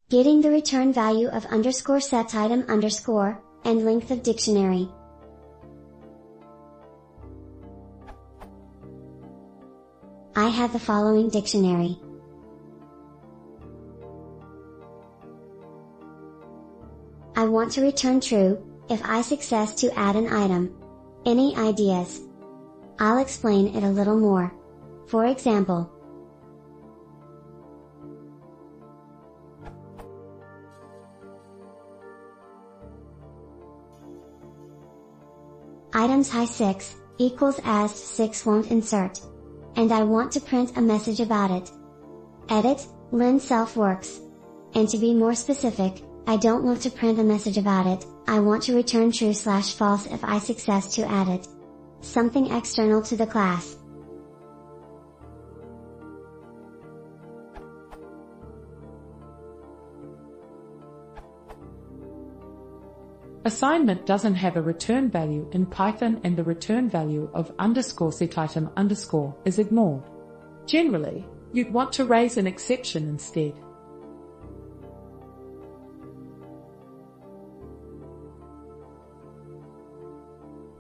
getting the return value of underscore sets item underscore, and length of dictionary. I have the following dictionary. I want to return true, if I success to add an item. Any ideas? I'll explain it a little more. For example, items high 6, equals as 6 won't insert. And I want to print a message about it. Edit, len self works. And to be more specific, I don't want to print a message about it, I want to return true/false if I success to add it. Something external to the class. Assignment doesn't have a return value in Python, and the return value of underscore setItem underscore is ignored. Generally, you'd want to raise an exception instead.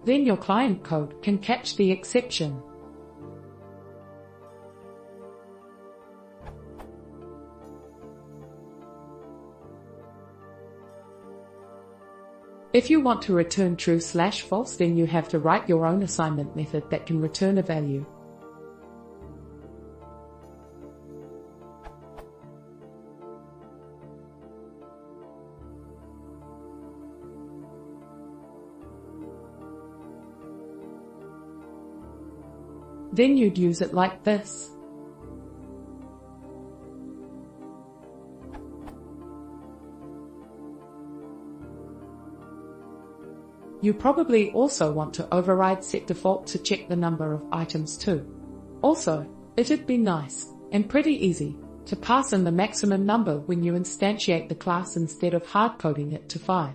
Then your client code can catch the exception. If you want to return true/false, then you have to write your own assignment method that can return a value. Then you'd use it like this. You probably also want to override setDefault to check the number of items too. Also, it'd be nice, and pretty easy, to pass in the maximum number when you instantiate the class instead of hard-coding it to 5.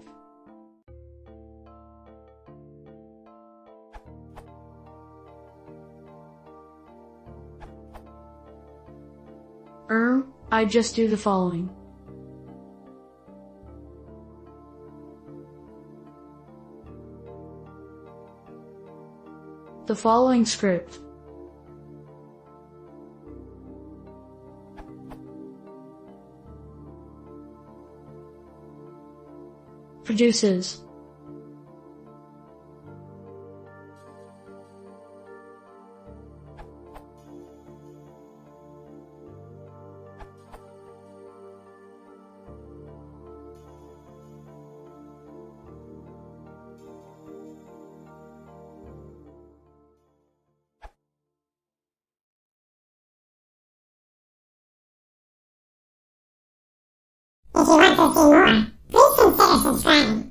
I just do the following. The following script produces If you want to see more, please consider subscribing.